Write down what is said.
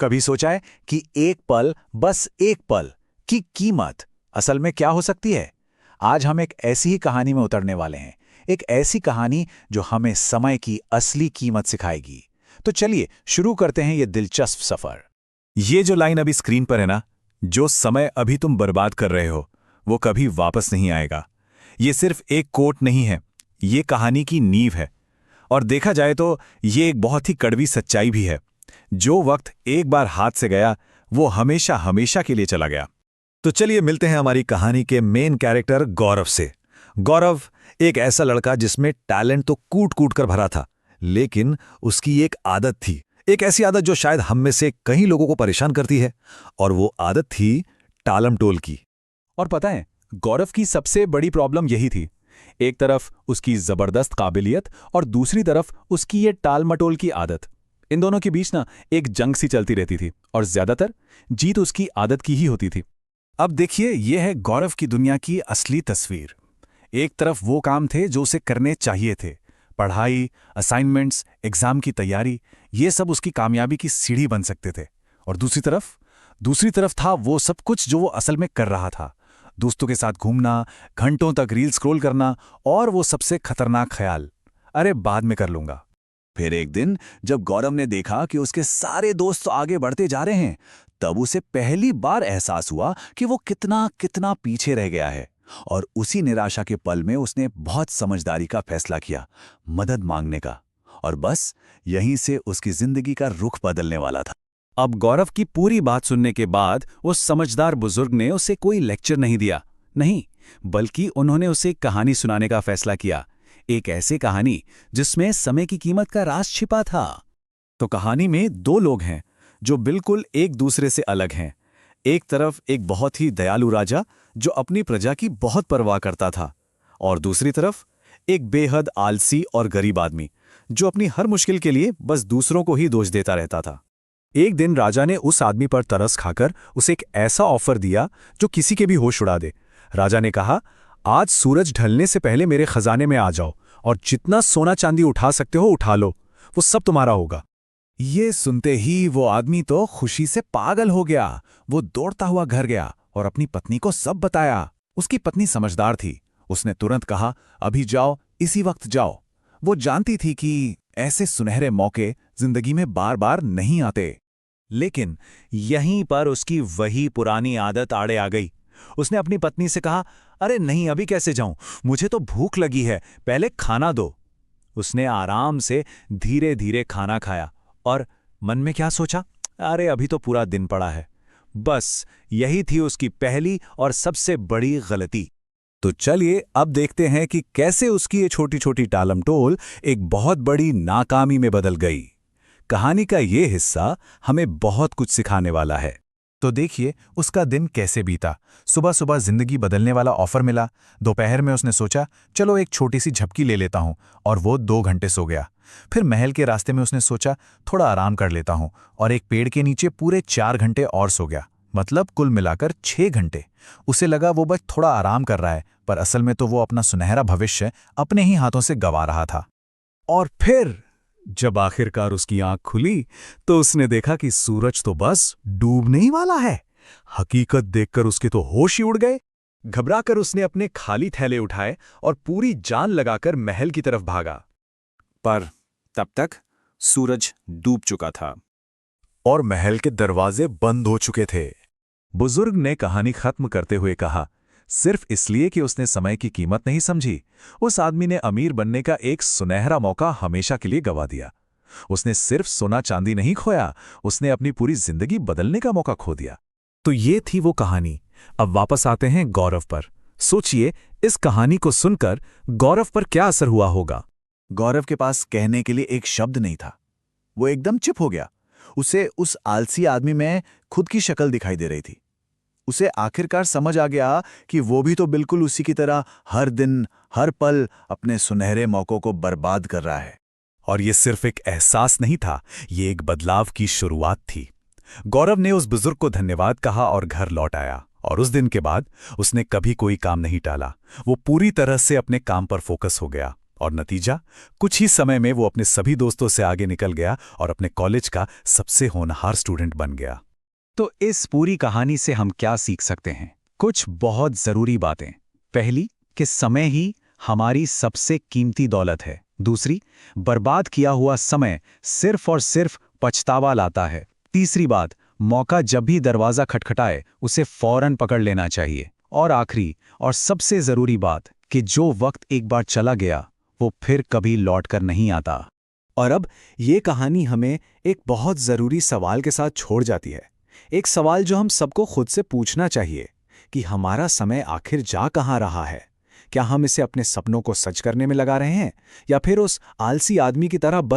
कभी सोचा है कि एक पल, बस एक पल की कीमत असल में क्या हो सकती है? आज हम एक ऐसी ही कहानी में उतरने वाले हैं। एक ऐसी कहानी जो हमें समय की असली कीमत सिखाएगी। तो चलिए शुरू करते हैं ये दिलचस्प सफर। ये जो लाइन अभी स्क्रीन पर है ना, जो समय अभी तुम बर्बाद कर रहे हो वो कभी वापस नहीं आएगा। ये सिर्फ एक कोट नहीं है, ये कहानी की नींव है। और देखा जाए तो ये एक बहुत ही कड़वी सच्चाई भी है। जो वक्त एक बार हाथ से गया वो हमेशा हमेशा के लिए चला गया। तो चलिए मिलते हैं हमारी कहानी के मेन कैरेक्टर गौरव से। गौरव एक ऐसा लड़का जिसमें टैलेंट तो कूट कूट कर भरा था, लेकिन उसकी एक आदत थी, एक ऐसी आदत जो शायद हम में से कई लोगों को परेशान करती है। और वो आदत थी टालम-टोल की। और पता है, गौरव की सबसे बड़ी प्रॉब्लम यही थी। एक तरफ उसकी जबरदस्त काबिलियत और दूसरी तरफ उसकी ये टाल मटोल की आदत। इन दोनों के बीच ना एक जंग सी चलती रहती थी और ज्यादातर जीत उसकी आदत की ही होती थी। अब देखिए, यह है गौरव की दुनिया की असली तस्वीर। एक तरफ वो काम थे जो उसे करने चाहिए थे, पढ़ाई, असाइनमेंट्स, एग्जाम की तैयारी, ये सब उसकी कामयाबी की सीढ़ी बन सकते थे। और दूसरी तरफ था वो सब कुछ जो वो असल में कर रहा था। दोस्तों के साथ घूमना, घंटों तक रील स्क्रॉल करना और वो सबसे खतरनाक ख्याल, अरे बाद में कर लूंगा। फिर एक दिन जब गौरव ने देखा कि उसके सारे दोस्त आगे बढ़ते जा रहे हैं, तब उसे पहली बार एहसास हुआ कि वो कितना कितना पीछे रह गया है। और उसी निराशा के पल में उसने बहुत समझदारी का फैसला किया, मदद मांगने का। और बस यहीं से उसकी जिंदगी का रुख बदलने वाला था। अब गौरव की पूरी बात सुनने के बाद उस समझदार बुजुर्ग ने उसे कोई लेक्चर नहीं दिया, नहीं, बल्कि उन्होंने उसे एक कहानी सुनाने का फैसला किया। एक ऐसी कहानी जिसमें समय की कीमत का राज छिपा था। तो कहानी में दो लोग हैं जो बिल्कुल एक दूसरे से अलग हैं। एक तरफ एक बहुत ही दयालु राजा जो अपनी प्रजा की बहुत परवाह करता था, और दूसरी तरफ एक बेहद आलसी और गरीब आदमी जो अपनी हर मुश्किल के लिए बस दूसरों को ही दोष देता रहता था। एक दिन राजा ने उस आदमी पर तरस खाकर उसे एक ऐसा ऑफर दिया जो किसी के भी होश उड़ा दे। राजा ने कहा, आज सूरज ढलने से पहले मेरे खजाने में आ जाओ और जितना सोना चांदी उठा सकते हो उठा लो, वो सब तुम्हारा होगा। ये सुनते ही वो आदमी तो खुशी से पागल हो गया। वो दौड़ता हुआ घर गया और अपनी पत्नी को सब बताया। उसकी पत्नी समझदार थी, उसने तुरंत कहा, अभी जाओ, इसी वक्त जाओ। वो जानती थी कि ऐसे सुनहरे मौके जिंदगी में बार बार नहीं आते। लेकिन यहीं पर उसकी वही पुरानी आदत आड़े आ गई। उसने अपनी पत्नी से कहा, अरे नहीं, अभी कैसे जाऊं, मुझे तो भूख लगी है, पहले खाना दो। उसने आराम से धीरे धीरे खाना खाया और मन में क्या सोचा, अरे अभी तो पूरा दिन पड़ा है। बस यही थी उसकी पहली और सबसे बड़ी गलती। तो चलिए अब देखते हैं कि कैसे उसकी ये छोटी छोटी टालमटोल एक बहुत बड़ी नाकामी में बदल गई। कहानी का ये हिस्सा हमें बहुत कुछ सिखाने वाला है। तो देखिए उसका दिन कैसे बीता। सुबह सुबह जिंदगी बदलने वाला ऑफर मिला। दोपहर में उसने सोचा, चलो एक छोटी सी झपकी ले लेता हूं, और वो 2 घंटे सो गया। फिर महल के रास्ते में उसने सोचा, थोड़ा आराम कर लेता हूं, और एक पेड़ के नीचे पूरे 4 घंटे और सो गया। मतलब कुल मिलाकर 6 घंटे। उसे लगा वो बस थोड़ा आराम कर रहा है, पर असल में तो वो अपना सुनहरा भविष्य अपने ही हाथों से गंवा रहा था। और फिर जब आखिरकार उसकी आंख खुली तो उसने देखा कि सूरज तो बस डूबने ही वाला है। हकीकत देखकर उसके तो होश ही उड़ गए। घबराकर उसने अपने खाली थैले उठाए और पूरी जान लगाकर महल की तरफ भागा। पर तब तक सूरज डूब चुका था और महल के दरवाजे बंद हो चुके थे। बुजुर्ग ने कहानी खत्म करते हुए कहा, सिर्फ इसलिए कि उसने समय की कीमत नहीं समझी, उस आदमी ने अमीर बनने का एक सुनहरा मौका हमेशा के लिए गंवा दिया। उसने सिर्फ सोना चांदी नहीं खोया, उसने अपनी पूरी जिंदगी बदलने का मौका खो दिया। तो ये थी वो कहानी। अब वापस आते हैं गौरव पर। सोचिए, इस कहानी को सुनकर गौरव पर क्या असर हुआ होगा। गौरव के पास कहने के लिए एक शब्द नहीं था। वो एकदम चुप हो गया। उसे उस आलसी आदमी में खुद की शक्ल दिखाई दे रही थी। उसे आखिरकार समझ आ गया कि वो भी तो बिल्कुल उसी की तरह हर दिन हर पल अपने सुनहरे मौकों को बर्बाद कर रहा है। और ये सिर्फ एक एहसास नहीं था, ये एक बदलाव की शुरुआत थी। गौरव ने उस बुजुर्ग को धन्यवाद कहा और घर लौट आया। और उस दिन के बाद उसने कभी कोई काम नहीं टाला। वो पूरी तरह से अपने काम पर फोकस हो गया और नतीजा, कुछ ही समय में वो अपने सभी दोस्तों से आगे निकल गया और अपने कॉलेज का सबसे होनहार स्टूडेंट बन गया। तो इस पूरी कहानी से हम क्या सीख सकते हैं? कुछ बहुत जरूरी बातें। पहली, कि समय ही हमारी सबसे कीमती दौलत है। दूसरी, बर्बाद किया हुआ समय सिर्फ और सिर्फ पछतावा लाता है। तीसरी बात, मौका जब भी दरवाजा खटखटाए उसे फौरन पकड़ लेना चाहिए। और आखिरी और सबसे जरूरी बात, कि जो वक्त एक बार चला गया वो फिर कभी लौट कर नहीं आता। और अब ये कहानी हमें एक बहुत ज़रूरी सवाल के साथ छोड़ जाती है। एक सवाल जो हम सबको खुद से पूछना चाहिए कि हमारा समय आखिर जा कहाँ रहा है? क्या हम इसे अपने सपनों को सच करने में लगा रहे हैं, या फिर उस आलसी आदमी की तरह